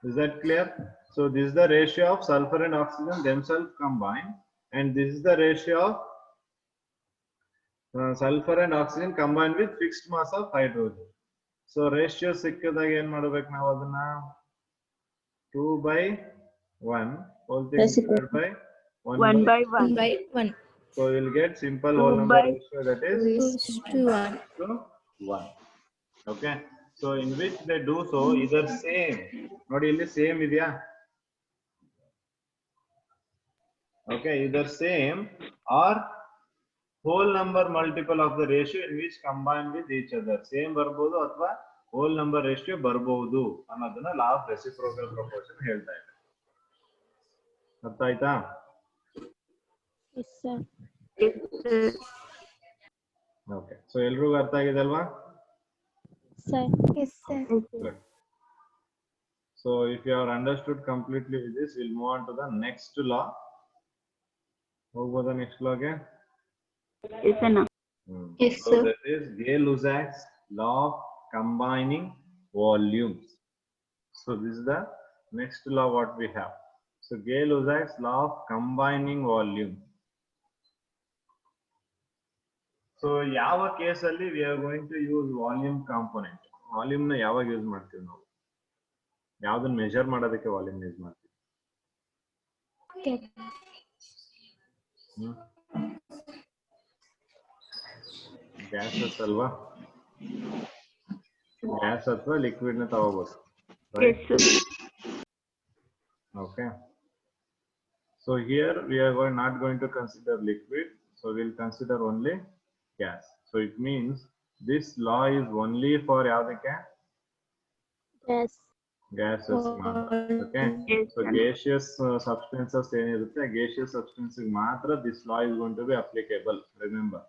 Is that clear? So this is the ratio of sulfur and oxygen themselves combined, and this is the ratio of sulfur and oxygen combined with fixed mass of hydrogen. So ratio ಸಿಕ್ಕಿದಾಗ ಏನು ಮಾಡಬೇಕು ನಾವು ಅದನ್ನ 2/1 whole thing divided by 1 by 1. 1 by 1. So you'll get simple 2 whole number by ratio, that is 2:1. to 1. Okay. So in which they do so either same. ನೋಡಿ ಇಲ್ಲಿ same ಇದೆಯಾ? Okay, either same or whole number multiple of the ratio in which combine with each other. Same ಬರ್ಬೋದು ಅಥವಾ whole number ratio ಬರ್ಬೋದು ಅನ್ನೋದನ್ನ law of reciprocal proportion ಹೇಳ್ತಾ ಇದೆ. ಅರ್ಥ ಆಯ್ತಾ? Yes, sir. Okay. So ಎಲ್ರಿಗೂ ಅರ್ಥ ಆಗಿದೆ ಅಲ್ವಾ? Sir. Yes, sir. Good. So if you have understood completely with this, we'll move on to the next law. ಹೋಗ್ಬೋದಾ next law ಗೆ? Yes, sir. Yes, So sir. that is Gay-Lussac's law of combining volumes. So this is the next law what we have. So Gay-Lussac's law of combining volume. So ಯಾವ ಕೇಸಲ್ಲಿ we are going to use volume component. Volume ನ ಯಾವಾಗ use ಮಾಡ್ತೀವಿ ನಾವು? ಯಾವ್ದನ್ನ measure ಮಾಡೋದಕ್ಕೆ volume use ಮಾಡ್ತೀವಿ? Gases ಅಲ್ವಾ? ಗ್ಯಾಸ್ ಅಥವಾ ಲಿಕ್ವಿಡ್ ನ ತಗೋಬಹುದು. Yes, sir. Okay. So here we are not going to consider liquid, so we'll consider only gas. So it means this law is only for ಯಾವ್ದಕ್ಕೆ? Yes. Gases ಮಾತ್ರ. Okay. Yes, So sir. gaseous substances ಏನಿರುತ್ತೆ, gaseous substances ಮಾತ್ರ this law is going to be applicable. Remember,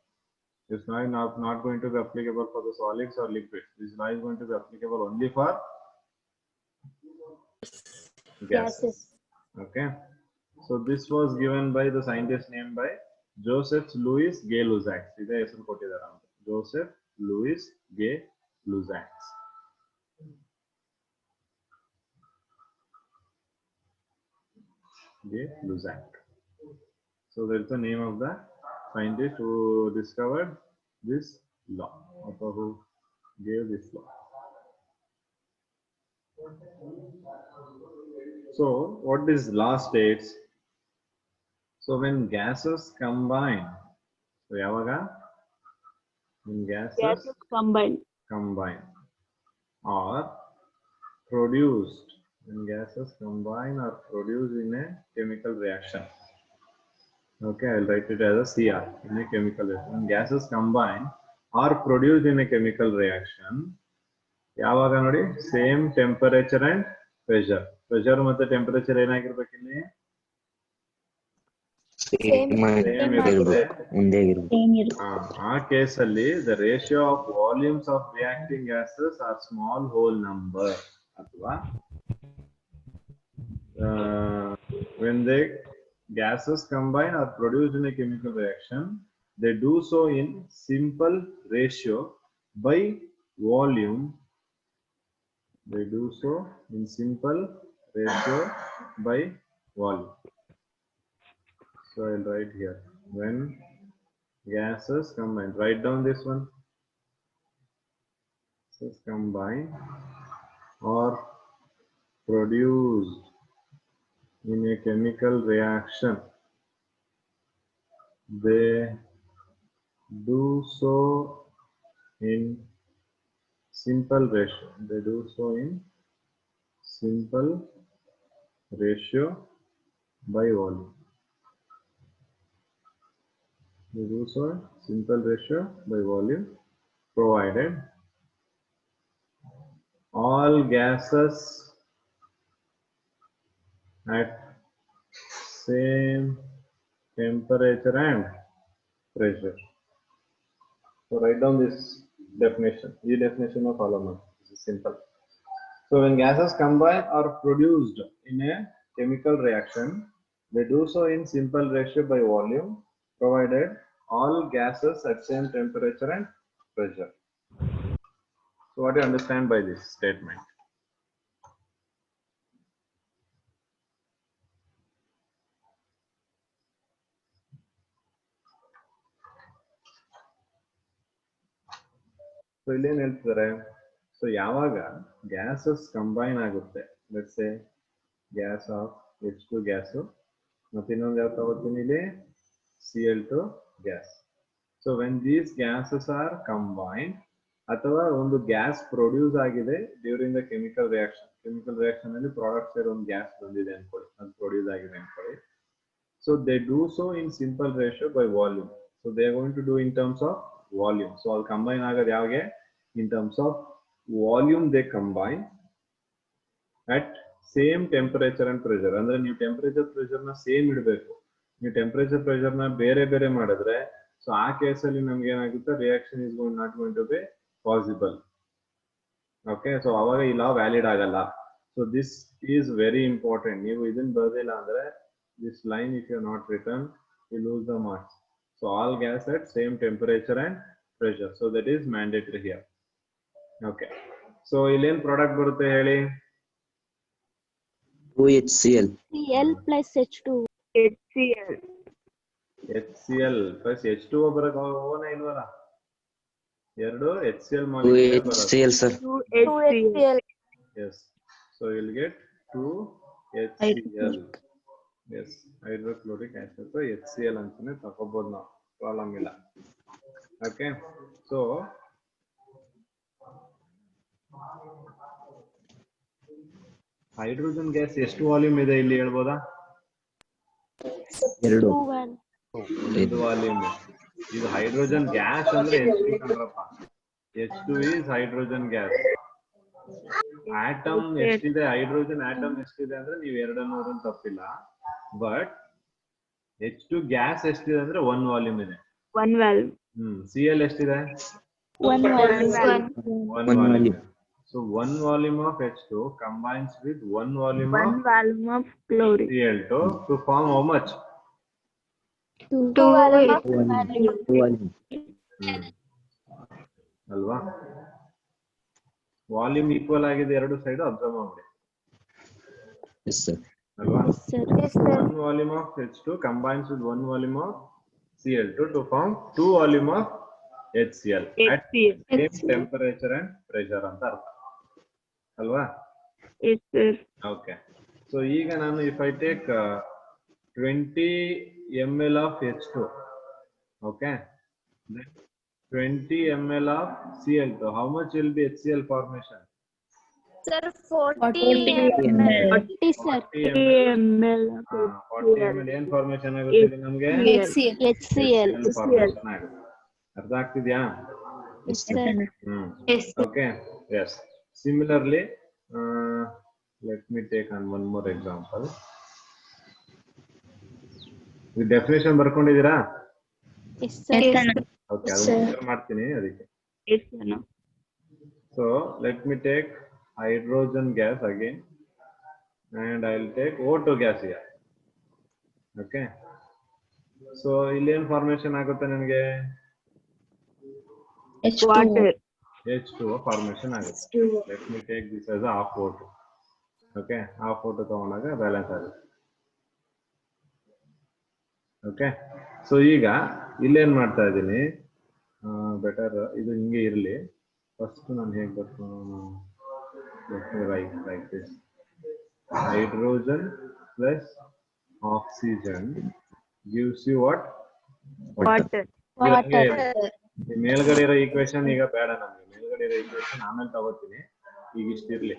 this law is not going to be applicable for the solids or liquids. This law is going to be applicable only for gases. Okay. So this was given by the scientist named by Joseph Louis Gay-Lussac. ಇದೆ ಹೆಸರು ಕೊಟ್ಟಿದ್ದಾರೆ ಅಂತ. Joseph Louis Gay-Lussac. Gay-Lussac. So that's the name of the scientist who discovered this law, or who gave this law. So what this law states? So when gases combine, so yavaga? When gases Combined. combine or produced, when gases combine or produced in a chemical reaction. Okay, I'll write it as a CR, in a chemical reaction. When gases combine or produced in a chemical reaction, ಯಾವಾಗ ನೋಡಿ same temperature and pressure. Pressure ಮತ್ತೆ temperature ಏನಾಗಿರ್ಬೇಕು ಇಲ್ಲಿ? ಆ ಕೇಸಲ್ಲಿ the ratio of volumes of reacting gases are small whole number, ಅಥವಾ when the gases combine or produced in a chemical reaction, they do so in simple ratio by volume. They do so in simple ratio by volume. So I'll write here, when gases combine, write down this one, gases combine or produced in a chemical reaction, they do so in simple ratio. They do so in simple ratio by volume. They do so simple ratio by volume, provided all gases at same temperature and pressure. So write down this definition. The definition of follow. This is simple. So when gases combine or produced in a chemical reaction, they do so in simple ratio by volume, provided all gases at same temperature and pressure. So what do you understand by this statement? So ಇಲ್ಲೇನ್ ಹೇಳ್ತಿದ್ದಾರೆ, so ಯಾವಾಗ gases combine ಆಗುತ್ತೆ, let's say gas of H2 gas ಮತ್ತೆ ಇನ್ನೊಂದು ಯಾವ ತಗೋತೀನಿ ಇಲ್ಲಿ Cl2 gas. So when these gases are combined ಅಥವಾ ಒಂದು ಗ್ಯಾಸ್ ಪ್ರೊಡ್ಯೂಸ್ ಆಗಿದೆ ಡ್ಯೂರಿಂಗ್ ದ ಕೆಮಿಕಲ್ ರಿಯಾಕ್ಷನ್ ಅಲ್ಲಿ ಪ್ರಾಡಕ್ಟ್ ಸೈಡ್ ಒಂದು ಗ್ಯಾಸ್ ಬಂದಿದೆ ಅನ್ಕೊಳ್ಳಿ, ಅದು ಪ್ರೊಡ್ಯೂಸ್ ಆಗಿದೆ ಅನ್ಕೊಳ್ಳಿ. So they do so in simple ratio by volume. So they are going to do in terms of volume. So ಅದು ಕಂಬೈನ್ ಆಗೋದು ಯಾವಾಗೆ, in terms of volume they combine at same temperature and pressure. ಅಂದ್ರೆ ನೀವು temperature pressure ನ same ಇಡಬೇಕು. ನೀವು temperature pressure ನ ಬೇರೆ ಬೇರೆ ಮಾಡಿದ್ರೆ ಸೊ ಆ ಕೇಸಲ್ಲಿ ನಮ್ಗೆ ಏನಾಗುತ್ತೆ, reaction is not going to be possible. Okay, so ಅವಾಗ ಈ ಲಾ ವ್ಯಾಲಿಡ್ ಆಗಲ್ಲ. So this is very important. ನೀವು ಇದನ್ನ ಬರೆದಿಲ್ಲ ಅಂದ್ರೆ this line if you are not written you lose the marks. So all gas at same temperature and pressure, so that is mandatory here. Okay, so illen product barutte heli, 2HCl. Cl plus H2. HCl plus H2O ಬರಕ ಹೋಗೋಣ ಇಲ್ವಲ್ಲ, ಎರಡು HCl molecule 2HCl sir. 2HCl. Yes, so you'll get 2HCl. Yes, hydrochloric acid. So HCl ಅಂತಾನೆ ತಗೋಬಹುದು ನಾವು, problem ಇಲ್ಲ. Okay, so hydrogen gas ಎಷ್ಟು volume ಇದೆ ಇಲ್ಲಿ ಹೇಳ್ಬೋದಾ? 2. ಒಂದು ವಾಲ್ಯೂಮ್. ಇದು ಹೈಡ್ರೋಜನ್ ಗ್ಯಾಸ್ ಅಂದ್ರೆ H2 ಕಣ್ರಪ್ಪ. H2 is hydrogen gas. Atom ಎಷ್ಟಿದೆ, ಹೈಡ್ರೋಜನ್ ಆಟಮ್ ಎಷ್ಟಿದೆ ಅಂದ್ರೆ ನೀವು ಎರಡನ್ನೋದು ತಪ್ಪಿಲ್ಲ. ಬಟ್ H2 ಗ್ಯಾಸ್ ಎಷ್ಟಿದೆ ಅಂದ್ರೆ 1 ವಾಲ್ಯೂಮ್ ಇದೆ. 1 valve. Cl ಎಷ್ಟಿದೆ? 1 valve. 1 volume. So 1 volume of H2 combines with 1 volume of chlorine. Cl2 to form how much? 2 valve of volume. ಅಲ್ವಾ? ವಾಲ್ಯೂಮ್ ಈಕ್ವಲ್ ಆಗಿದೆ ಎರಡು ಸೈಡ್, ಅಬ್ಸರ್ವ್ ಮಾಡಿ. Yes sir. ಅಲ್ವಾ? sir. 1 volume of H2 combines with 1 volume of Cl2 to form 2 volume of HCl at same temperature and pressure ಅಂತ ಅರ್ಥ ಅಲ್ವಾ? Yes sir. Okay, so ಈಗ ನಾನು if I take 20 ml of H2, okay, then 20 ml of Cl2, how much will be HCl formation? Sir, 40 ml. 40 sir. 40 ml. 40 ml ಏನ್ formation ಆಗುತ್ತೆ ಇಲ್ಲಿ ನಮಗೆ? HCl. Formation ಆಗುತ್ತೆ. ಅರ್ಥ ಆಗ್ತಿದ್ಯಾ? Yes sir. Okay, yes. Similarly, let me take on one more example. The definition ಬರ್ಕೊಂಡಿದ್ದೀರಾ? Yes sir. Okay, ಅದನ್ನ ಮಾಡ್ತೀನಿ ಅದಕ್ಕೆ. Yes sir. So let me take hydrogen gas again and I'll take O2 gas here. Okay, so ಇಲ್ಲಿ ಏನ್ formation ಆಗುತ್ತೆ ನನಗೆ? Water. H2O formation ಆಗುತ್ತೆ. Let me take this as a half O2. Okay, half O2 ತಗೊಂಡಾಗ balance ಆಗುತ್ತೆ. Okay, so ಈಗ ಇಲ್ಲೇನ್ ಮಾಡ್ತಾ ಇದ್ದೀನಿ, ಬೆಟರ್ ಇದು ಹಿಂಗೆ ಇರಲಿ. ಫಸ್ಟ್ ನಾನು ಹೇಗೆ ಬರ್ತೀನಿ, write this hydrogen plus oxygen gives you what? Water. ಈ ಮೇಲ್ಗಡೆ ಇರೋ ಈಕ್ವೇಶನ್ ಈಗ ಬೇಡ ನಮ್ಗೆ, ಮೇಲ್ಗಡೆ ಇರೋ ಈಕ್ವೇಶನ್ ಆಮೇಲೆ ತಗೋತೀನಿ, ಈಗ ಇಷ್ಟಿರ್ಲಿ.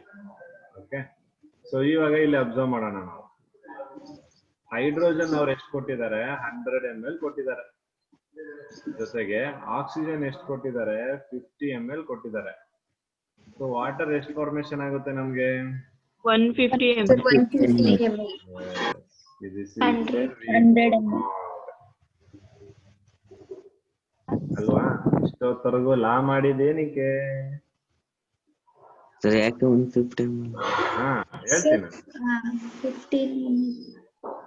ಓಕೆ, ಸೊ ಇವಾಗ ಇಲ್ಲಿ ಅಬ್ಸರ್ವ್ ಮಾಡೋಣ ನಾವು. ಹೈಡ್ರೋಜನ್ ಅವ್ರು ಎಷ್ಟು ಕೊಟ್ಟಿದ್ದಾರೆ? 100 ml ಕೊಟ್ಟಿದ್ದಾರೆ. ಜೊತೆಗೆ ಆಕ್ಸಿಜನ್ ಎಷ್ಟು ಕೊಟ್ಟಿದ್ದಾರೆ? 50 ml ಕೊಟ್ಟಿದ್ದಾರೆ. ಸೊ ವಾಟರ್ ಎಷ್ಟು ಫಾರ್ಮೇಶನ್ ಆಗುತ್ತೆ ನಮ್ಗೆ? 150 ml. 150 ml. 100 ml. ಅಲ್ವಾ? ಇಷ್ಟೊತ್ತರೆಗೂ ಲಾ ಮಾಡಿದೇನಿಕ್ಕೆ? Sir, ಯಾಕೆ 150 ml? ಹಾ, ಹೇಳ್ತೀನಿ.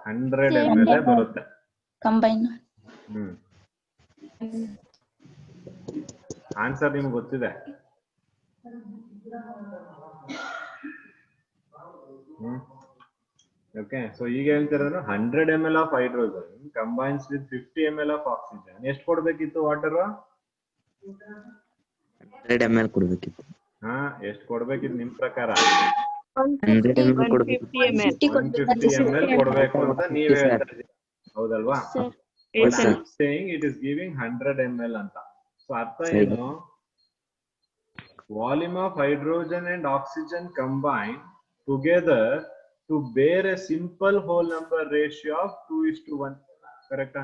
100 ml ಬರುತ್ತೆ ಕಂಬೈನ್. ಆನ್ಸರ್ ನಿಮ್ಗೆ ಗೊತ್ತಿದೆ. ಓಕೆ, ಸೊ ಈಗ ಹೇಳ್ತಿರೋದು 100 ml of hydrogen combines with 50 ml of oxygen. ಎಷ್ಟು ಕೊಡ್ಬೇಕಿತ್ತು ವಾಟರ್? 100 ml ಕೊಡ್ಬೇಕಿತ್ತು. ಹಾ ಎಷ್ಟು ಕೊಡ್ಬೇಕಿದ್ ನಿಮ್ ಪ್ರಕಾರ? 100 ml ಕೊಡ್ಬೇಕು. 150 ml. 150 ml ಕೊಡ್ಬೇಕು ಅಂತ ನೀವ್ Yes, sir. ಹೇಳ್ತಾ ಇದ್ದೀರಾ ಹೌದಲ್ವಾ? Sir. But Yes, I sir. am saying it is giving 100 ml ಅಂತ. So ಅರ್ಥ ಸರಿ. ಏನು? Volume of hydrogen and oxygen combine together to bear a simple whole number ratio of 2:1. ಕರೆಕ್ಟಾ?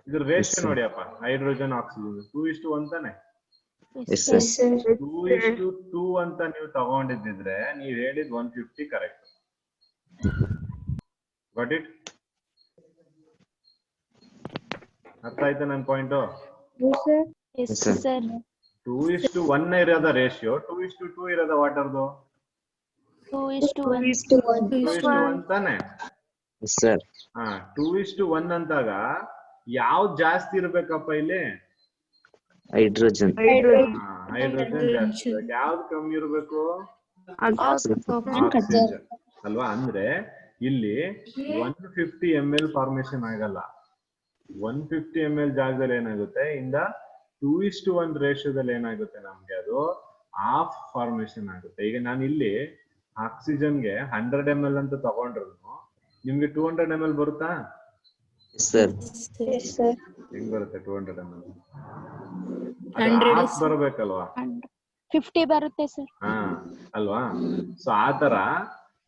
ಇದ್ರ ರೇಷಿಯೋ sir. ನೋಡಿಯಪ್ಪ, ಹೈಡ್ರೋಜನ್ ಆಕ್ಸಿಜನ್ 2:1 ತಾನೆ. Yes, sir. 2:2 ಅಂತ ನೀವು ತಗೊಂಡಿದ್ದಿದ್ರೆ ನೀವ್ ಹೇಳಿದ್ 150 ಕರೆಕ್ಟ್. Got it? ಅರ್ಥ ಆಯ್ತಾ ನನ್ನ point? Yes, Yes, sir. sir. 2:1 ಇರೋದ ರೇಷಿಯೋ, 2:2 ಇರೋದ ವಾಟರ್ದು 2:1. 2:1 ತಾನೆ. Yes, sir. 2:1 ಅಂತಾಗ ಯಾವ್ದು ಜಾಸ್ತಿ ಇರ್ಬೇಕಪ್ಪ ಇಲ್ಲಿ? Hydrogen. ಹೈಡ್ರೋಜನ್ ಜಾಸ್ತಿ. ಯಾವ್ದು ಕಮ್ಮಿ ಇರ್ಬೇಕು? Oxygen. ಆಕ್ಸಿಜನ್ ಅಲ್ವಾ? ಅಂದ್ರೆ ಇಲ್ಲಿ 150 ml ಫಾರ್ಮೇಶನ್ ಆಗಲ್ಲ. 150 ml ಜಾಗದಲ್ಲಿ ಏನಾಗುತ್ತೆ, ಇಂದ 2:1 ರೇಷಿಯೋದಲ್ಲಿ ಏನಾಗುತ್ತೆ ನಮ್ಗೆ, ಅದು ಹಾಫ್ ಫಾರ್ಮೇಶನ್ ಆಗುತ್ತೆ. ಈಗ ನಾನು ಇಲ್ಲಿ ಆಕ್ಸಿಜನ್ಗೆ 100 ml ಅಂತ ತಗೊಂಡ್ರು ನಿಮ್ಗೆ 200 ml ಬರುತ್ತಾ? Yes, sir. Yes, sir. ಹೆಂಗ್ ಬರುತ್ತೆ 200 ml? ಹಾಫ್ ಬರಬೇಕಲ್ವಾ? 50 ಬರುತ್ತೆ ಸರ್. ಅಲ್ವಾ? ಸೊ ಆ ತರ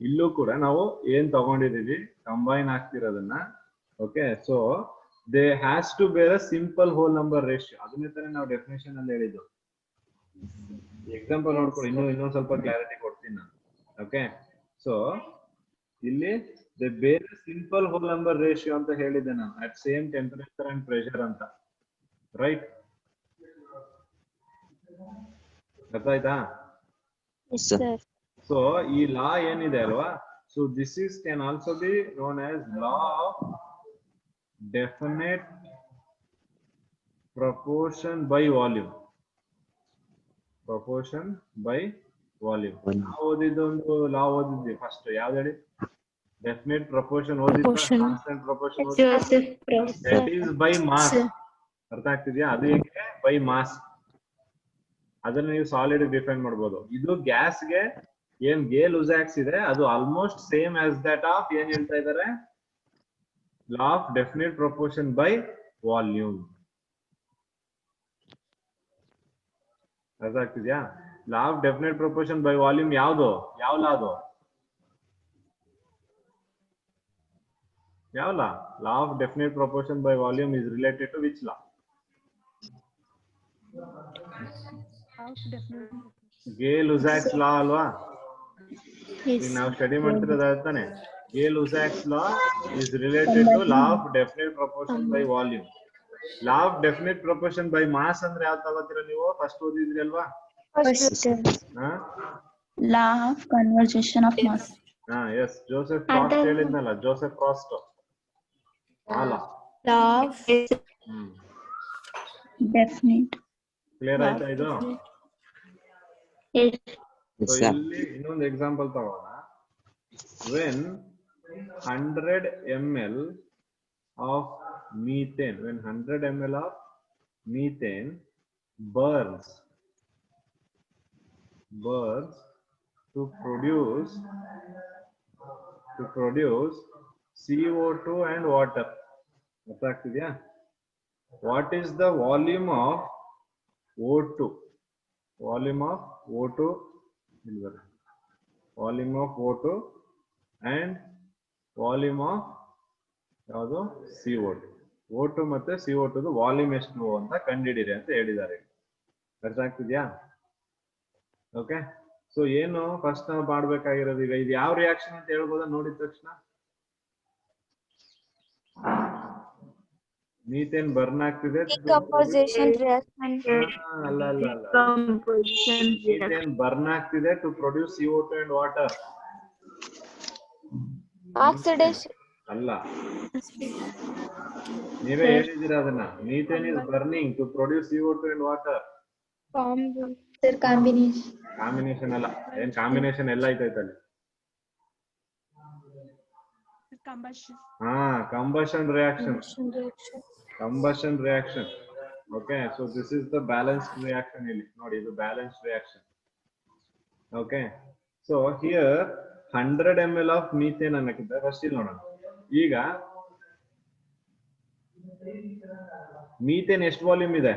ಇಲ್ಲೂ ಕೂಡ ನಾವು ಏನ್ ತಗೊಂಡಿದೀವಿ, ಕಂಬೈನ್ ಆಗ್ತಿರೋದನ್ನ. Okay, so they has to bear a simple whole number ratio. ಅದನ್ನೇ ತಾನೇ ನಾವು ಡೆಫಿನೇಷನ್ ಅಲ್ಲಿ ಹೇಳಿದ್ದು. ಎಕ್ಸಾಂಪಲ್ ನೋಡ್ಕೊಳ್ಳಿ, ಇನ್ನೊಂದ್ ಸ್ವಲ್ಪ ಕ್ಲಾರಿಟಿ ಕೊಡ್ತೀನಿ ನಾನು. ಓಕೆ, ಸೊ ಇಲ್ಲಿ they bear simple whole number ratio ಅಂತ ಹೇಳಿದ್ದೆ ನಾನು, at same temperature and pressure ಅಂತ. ರೈಟ್? ಅರ್ಥ ಆಯ್ತಾ? Yes, sir. ಸೊ ಈ ಲಾ ಏನಿದೆ ಅಲ್ವಾ, so this is can also be known as law of definite proportion by volume. Proportion by volume. ನಾವು ಓದಿದ್ದೊಂದು ಲಾ ಓದಿದ್ವಿ ಫಸ್ಟ್, ಯಾವ್ದು ಹೇಳಿ? ಡೆಫಿನೆಟ್ ಪ್ರಪೋರ್ಷನ್ ಓದಿದ್ವಿ, ಕಾನ್ಸ್ಟೆಂಟ್ ಪ್ರಪೋರ್ಷನ್ ಓದಿದ್ವಿ. That is by mass. ಅರ್ಥ ಆಗ್ತಿದ್ಯಾ? ಅದು ಹೇಗೆ? By mass. ಅದನ್ನ ನೀವು ಸಾಲಿಡ್ ಡಿಫೈನ್ ಮಾಡಬಹುದು. ಇದು ಗ್ಯಾಸ್ಗೆ ಏನ್ ಗೇ-ಲುಸಾಕ್ಸ್ ಇದೆ, ಅದು almost same as that of ಏನ್ ಹೇಳ್ತಾ ಇದಾರೆ, law of definite proportion by volume. ಅರ್ಥ ಆಗ್ತಿದ್ಯಾ? Law of definite proportion by volume ಯಾವ್ದು? ಯಾವ ಲಾ ಅದು? ಯಾವ ಲಾ? Law of definite proportion by volume is related to which law? Gay-Lussac's law ಅಲ್ವಾ? ಈಗ ನಾವು ಸ್ಟಡಿ ಮಾಡ್ತಿರೋದು ತಾನೆ. Gay-Lussac's law is related to law of definite proportion by volume. Law of definite proportion by mass ಅಂದ್ರೆ ಯಾವ್ದು ತಗೋತೀರಾ ನೀವು? First ಓದಿದ್ರಿ ಅಲ್ವಾ? Law of conservation of mass. Yes, Joseph ಕಾಸ್ಟ್ ಹೇಳಿದ್ನಲ್ಲ, ಜೋಸೆಫ್ ಕಾಸ್ಟ್. Law of definite. ಕ್ಲಿಯರ್ ಆಯ್ತಾ ಇದು? Yes. Yes, so sir. ಇಲ್ಲಿ ಇನ್ನೊಂದು ಎಕ್ಸಾಂಪಲ್ ತಗೋಣ. When 100 ml of methane, when 100 ml of methane burns to produce CO2 and water. ಅರ್ಥ ಆಗ್ತಿದ್ಯಾ? What is the volume of O2? Volume of O2 and volume of ಯಾವುದು? CO2. O2 ಮತ್ತೆ CO2 volume ಎಷ್ಟು ಅಂತ ಕಂಡುಹಿಡಿಯಿರಿ ಅಂತ ಹೇಳಿದ್ದಾರೆ. ಅರ್ಥ ಆಗ್ತಿದ್ಯಾ? ಓಕೆ, ಸೊ ಏನು ಫಸ್ಟ್ ನಾವು ಮಾಡ್ಬೇಕಾಗಿರೋದು, ಈಗ ಇದು ಯಾವ ರಿಯಾಕ್ಷನ್ ಅಂತ ಹೇಳ್ಬೋದಾ ನೋಡಿದ ತಕ್ಷಣ? ಮೀಥೇನ್ ಬರ್ನ್ ಆಗ್ತಿದೆ. Decomposition reaction. ಅಲ್ಲ, ಮೀಥೇನ್ ಬರ್ನ್ ಆಗ್ತಿದೆ to produce CO2 and water. Oxidation. ಅಲ್ಲ, ನೀವೇ ಹೇಳಿದ್ದೀರಾ ಅದನ್ನ. Methane is burning to produce CO2 and water. Combination ಅಲ್ಲ. ಏನ್ ಕಾಂಬಿನೇಷನ್ ಎಲ್ಲ ಐತೈತಲ್ಲಿ? Combustion reaction. Okay, so this is the balanced reaction ಇಲ್ಲಿ ನೋಡಿ ಇದು balanced reaction. Okay, so here 100 ml of methane ಅನ್ನಕ್ಕಿದೆ first ಇಲ್ಲಿ ನೋಡೋಣ. ಈಗ ಮೀಥೇನ್ ಎಷ್ಟು ವಾಲ್ಯೂಮ್ ಇದೆ?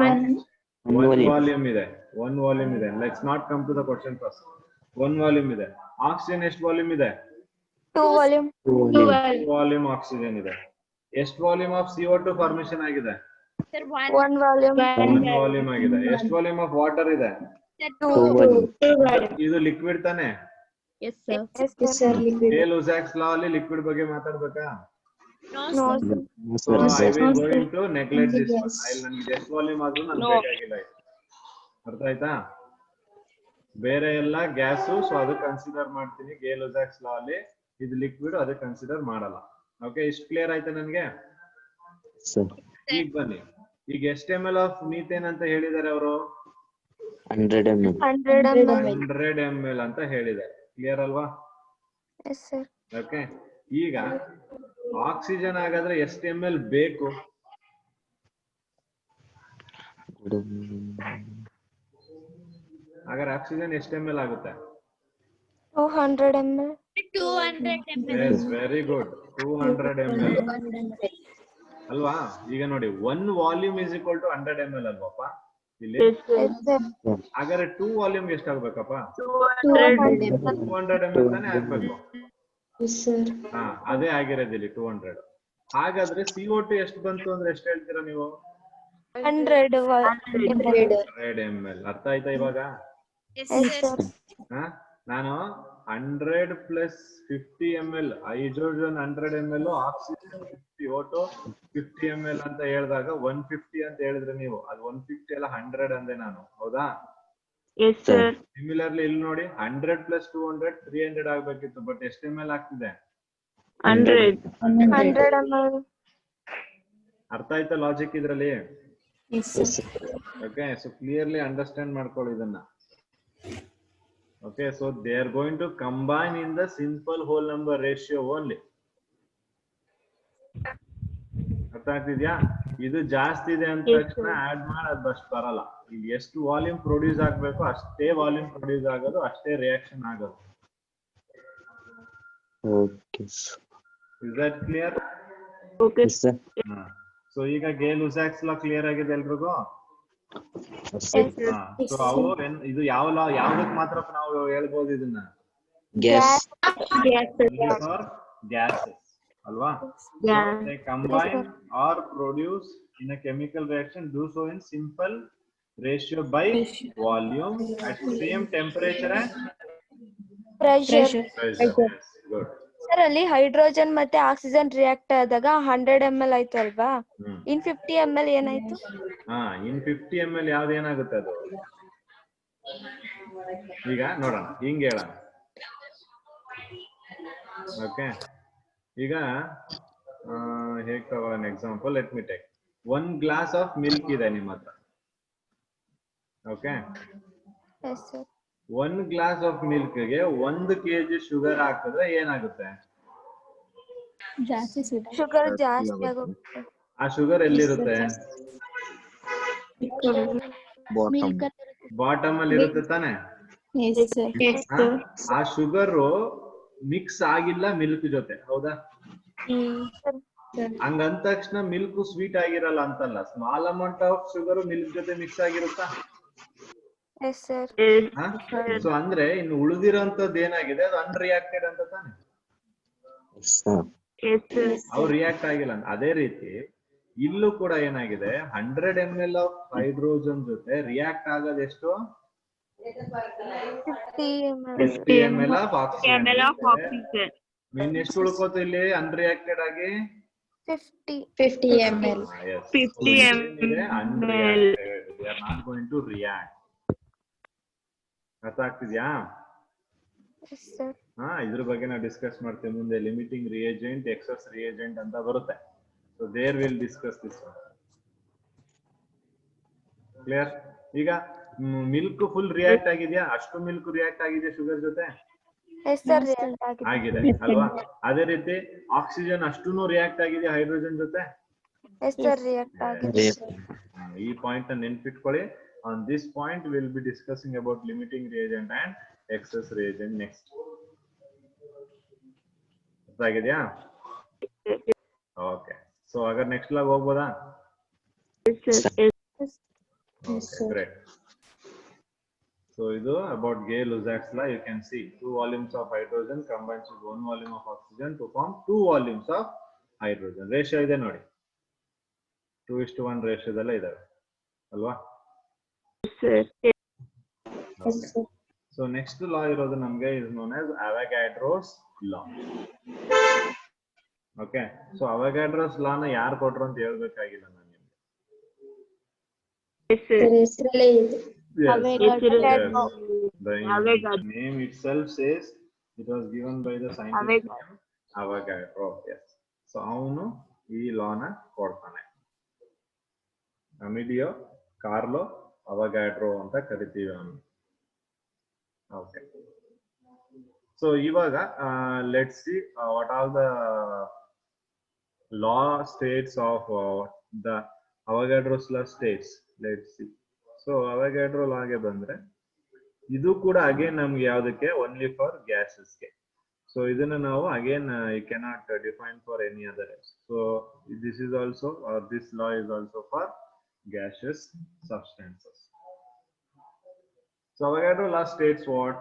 One. One volume ಇದೆ. One volume ಇದೆ. Let's not come to the question first. One volume ಇದೆ. Oxygen ಎಷ್ಟು ವಾಲ್ಯೂಮ್ ಇದೆ? 2 volume. Two. ವಾಲ್ಯೂಮ್ ಆಕ್ಸಿಜನ್ ಇದೆ. ಎಷ್ಟು ವಾಲ್ಯೂಮ್ ಆಫ್ CO2 ಫಾರ್ಮೇಶನ್ ಆಗಿದೆ? Sir, one. 1 volume. One volume ಆಗಿದೆ. ಎಷ್ಟು ವಾಲ್ಯೂಮ್ ಆಫ್ ವಾಟರ್ ಇದೆ? 2. ಇದು ಲಿಕ್ವಿಡ್ ತಾನೆ? Yes, sir. Yes, sir. Gay-Lussac's law ಅಲ್ಲಿ ಲಿಕ್ವಿಡ್ ಬಗ್ಗೆ ಮಾತಾಡ್ಬೇಕಾ? No, So I will going to neglect this one. ನನಗೆ ಎಷ್ಟು ವಾಲ್ಯೂಮ್ ಆದ್ರೂ ನನಗೆ ಬೇಕಾಗಿಲ್ಲ ಇದು. ಅರ್ಥ ಆಯ್ತಾ? ಬೇರೆ ಎಲ್ಲ ಗ್ಯಾಸು, ಸೊ ಅದು ಕನ್ಸಿಡರ್ ಮಾಡ್ತೀನಿ. Gay-Lussac's law ಅಲ್ಲಿ ಇದು ಲಿಕ್ವಿಡ್ ಅದು ಕನ್ಸಿಡರ್ ಮಾಡಲ್ಲ. ಓಕೆ, ಇಷ್ಟು ಕ್ಲಿಯರ್ ಆಯ್ತಾ ನನಗೆ? ಈಗ ಬನ್ನಿ, ಈಗ ಎಷ್ಟು ml ಆಫ್ ಮೀಥೇನ್ ಅಂತ ಹೇಳಿದ್ದಾರೆ ಅವರು? 100 ml. 100 ml ಅಂತ ಹೇಳಿದ್ದಾರೆ. ಕ್ಲಿಯರ್ ಅಲ್ವಾ? Yes, sir. ಓಕೆ, ಈಗ ಆಕ್ಸಿಜನ್ ಹಾಗಾದ್ರೆ ಎಷ್ಟು ml ಬೇಕು? ಹಾಗಾದ್ರೆ ಆಕ್ಸಿಜನ್ ಎಷ್ಟು ml ಆಗುತ್ತೆ? 200 ml. 200 ml. Yes, very good. 200 ml ಅಲ್ವಾ? ಈಗ ನೋಡಿ, 1 volume is equal to 100 ml ಅಲ್ವಪ್ಪ ಇಲ್ಲಿ? Yes, sir. Yes, sir. ಹಾಗಾದ್ರೆ 2 ವಾಲ್ಯೂಮ್ ಎಷ್ಟು ಆಗ್ಬೇಕಪ್ಪ? 200 200 ml ತಾನೇ ಆಗ್ಬೇಕು. Yes, sir. ಹಾ, ಅದೇ ಆಗಿರೋದು ಇಲ್ಲಿ 200. ಹಾಗಾದ್ರೆ CO2 ಎಷ್ಟು ಬಂತು ಅಂದ್ರೆ ಎಷ್ಟು ಹೇಳ್ತೀರಾ ನೀವು? 100 ml. ಅರ್ಥ ಆಯ್ತಾ ಇವಾಗ? Yes, Yes, sir. sir. ನಾನು 100 plus 50 ml hydrogen 100 ml oxygen 50 O2 50 ml ಅಂತ ಹೇಳಿದಾಗ 150 ಅಂತ ಹೇಳಿದ್ರೆ ನೀವು ಅದು 150 ಅಲ್ಲ 100 ಅಂದೆ ನಾನು, ಹೌದಾ? Yes, sir. ಸಿಮಿಲರ್ಲಿ ಇಲ್ಲಿ ನೋಡಿ 100 ಪ್ಲಸ್ 200 300 ಆಗ್ಬೇಕಿತ್ತು, ಬಟ್ ಎಷ್ಟು ml ಆಗ್ತಿದೆ? 100. 100 ml. ಅರ್ಥ ಆಯ್ತಾ ಲಾಜಿಕ್ ಇದ್ರಲ್ಲಿ? Yes, sir. Okay, so clearly understand ಮಾಡ್ಕೊಳ್ಳಿ ಇದನ್ನ. Okay, so they are going to combine in the simple whole number ratio only. ಅರ್ಥ ಆಗ್ತಿದ್ಯಾ? ಇದು ಜಾಸ್ತಿ ಇದೆ ಅಂತ ತಕ್ಷಣ ಆಡ್ ಮಾಡಿ ಅದು ಅಷ್ಟು ಬರಲ್ಲ. ಇಲ್ಲಿ ಎಷ್ಟು ವಾಲ್ಯೂಮ್ ಪ್ರೊಡ್ಯೂಸ್ ಆಗ್ಬೇಕು ಅಷ್ಟೇ ವಾಲ್ಯೂಮ್ ಪ್ರೊಡ್ಯೂಸ್ ಆಗೋದು, ಅಷ್ಟೇ ರಿಯಾಕ್ಷನ್ ಆಗೋದು. Okay. Is that clear? Okay. Yes, sir. So ಈಗ Gay-Lussac's law ಕ್ಲಿಯರ್ ಆಗಿದೆ ಎಲ್ರಿಗೂ? Yes, sir. ಸೊ ಅವು ಇದು ಯಾವ ಲಾ, ಯಾವ್ದಕ್ ಮಾತ್ರ ನಾವು ಹೇಳ್ಬೋದು ಇದನ್ನ? Gas. Yes, sir. Gases ಅಲ್ವಾ? Yeah. They combine or produce in a chemical reaction, do so in simple ratio by volume at same temperature and Pressure. pressure. Yes, good. Sir, ಅಲ್ಲಿ hydrogen ಮತ್ತೆ ಆಕ್ಸಿಜನ್ ರಿಯಾಕ್ಟ್ ಆದಾಗ 100 ml ಆಯ್ತು ಅಲ್ವಾ? ಇನ್ 50 ml ಏನಾಯ್ತು? ಇನ್ 50 ml ಯಾವ್ದು ಏನಾಗುತ್ತೆ ಅದು? ಈಗ ನೋಡೋಣ, ಹಿಂಗೆ ಹೇಳೋಣ. ಓಕೆ, ಈಗ ಹೇಗೆ ತಗೋಣ example? Let me take 1 glass of milk ಇದೆ ನಿಮ್ಮ ಹತ್ರ. Okay, Yes, sir. 1 glass of milk ಗೆ 1 kg ಶುಗರ್ ಹಾಕಿದ್ರೆ ಏನಾಗುತ್ತೆ? ಶುಗರ್ ಜಾಸ್ತಿ ಆಗುತ್ತೆ. ಆ ಶುಗರ್ ಎಲ್ಲಿರುತ್ತೆ? ಬಾಟಮ್ ಅಲ್ಲಿ ಇರುತ್ತೆ ತಾನೆ? Yes, sir. Yes, sir. ಆ ಶುಗರ್ ಮಿಕ್ಸ್ ಆಗಿಲ್ಲ ಮಿಲ್ಕ್ ಜೊತೆ, ಹೌದಾ? ಹಂಗಂದ ತಕ್ಷಣ ಮಿಲ್ಕ್ ಸ್ವೀಟ್ ಆಗಿರಲ್ಲ ಅಂತಲ್ಲ, small amount of sugar milk ಜೊತೆ ಮಿಕ್ಸ್ ಆಗಿರುತ್ತಾ? Yes, sir. Yes. ಸೊ ಅಂದ್ರೆ ಇನ್ನು ಉಳಿದಿರೋಂಥದ್ದು ಏನಾಗಿದೆ, ಅದು ಅನ್ರಿಯಾಕ್ಟೆಡ್ ಅಂತ ತಾನೆ? Yes, sir. Yes, sir. ಅವ್ರು ರಿಯಾಕ್ಟ್ ಆಗಿಲ್ಲ ಅಂತ. ಅದೇ ರೀತಿ ಇಲ್ಲೂ ಕೂಡ ಏನಾಗಿದೆ, 100 ml ಆಫ್ ಹೈಡ್ರೋಜನ್ ಜೊತೆ ರಿಯಾಕ್ಟ್ ಆಗೋದು ಎಷ್ಟು? 50 ml. 50 ml of oxygen. ml of oxygen. ಇನ್ನು ಎಷ್ಟು ಉಳ್ಕೋತು ಇಲ್ಲಿ ಅನ್ರಿಯಾಕ್ಟೆಡ್ ಆಗಿ? 50 ml. Yes. 50 So, ಏನಿದೆ? ml. Unreacted. They are not going to react. ಅರ್ಥ ಆಗ್ತಿದ್ಯಾ? Yes, sir. ಇದ್ರ ಬಗ್ಗೆ ನಾವು ಡಿಸ್ಕಸ್ ಮಾಡ್ತೀವಿ ಮುಂದೆ. ಲಿಮಿಟಿಂಗ್ ರಿಯೇಜೆಂಟ್, ಎಕ್ಸಸ್ ರಿಯೇಜೆಂಟ್ ಅಂತ ಬರುತ್ತೆ. So there will discuss this one. Clear? ಈಗ ಮಿಲ್ಕ್ ಫುಲ್ ರಿಯಾಕ್ಟ್ ಆಗಿದ್ಯಾ? ಅಷ್ಟು ಮಿಲ್ಕ್ ರಿಯಾಕ್ಟ್ ಆಗಿದೆ ಶುಗರ್ ಜೊತೆ? ಎಸ್ ಸರ್ ರಿಯಾಕ್ಟ್ ಆಗಿದೆ. ಆಗಿದೆ ಅಲ್ವಾ? ಅದೇ ರೀತಿ ಆಕ್ಸಿಜನ್ ಅಷ್ಟೂನು ರಿಯಾಕ್ಟ್ ಆಗಿದೆ ಹೈಡ್ರೋಜನ್ ಜೊತೆ. ಎಸ್ ಸರ್ ರಿಯಾಕ್ಟ್ ಆಗಿದೆ. ಈ ಪಾಯಿಂಟ್ ನ ನೆನ್ಪಿಟ್ಕೊಳ್ಳಿ. On this point we will be discussing about limiting reagent and excess reagent next. ಆಗಿದೆಯಾ? ಓಕೆ. ಸೊ ಹಾಗಾದ್ರೆ ನೆಕ್ಸ್ಟ್ ಲಾಗ್ ಹೋಗ್ಬೋದಾ? Okay, great. So ಇದು about Gay-Lussac's law. You can see 2 volumes of hydrogen combines with 1 volume of oxygen to form 2 volumes of hydrogen. Ratio ಇದೆ ನೋಡಿ, 2:1 ರೇಷಿಯೋದಲ್ಲೇ ಇದಾವೆ ಅಲ್ವಾ? So next ಲಾ ಇರೋದು ನಮಗೆ is known as Avogadro's law. Okay. So Avogadro's law ನ ಯಾರು ಕೊಟ್ರು ಅಂತ ಹೇಳ್ಬೇಕಾಗಿಲ್ಲ ನಾನು ನಿಮ್ಗೆ. The name itself says it was given by the scientist named Avogadro. Yes. So ಅವನು ಈ ಲಾ ನ ಕೊಡ್ತಾನೆ. ಅಮಿಲಿಯೋ ಕಾರ್ಲೋ ಅವಗಾಡ್ರೋ ಅಂತ ಕರಿತೀವಿ ಅವನು. ಓಕೆ. ಸೊ ಇವಾಗ let's see what are the law states of the Avogadro's law states. Let's see. So Avogadro law ಗೆ ಬಂದ್ರೆ ಇದು ಕೂಡ ಅಗೇನ್ ನಮ್ಗೆ ಯಾವ್ದಕ್ಕೆ only for gases ಗೆ. So ಇದನ್ನ ನಾವು again you cannot define for any other else. So this is also or this law is also for gaseous substances. So Avogadro law states what?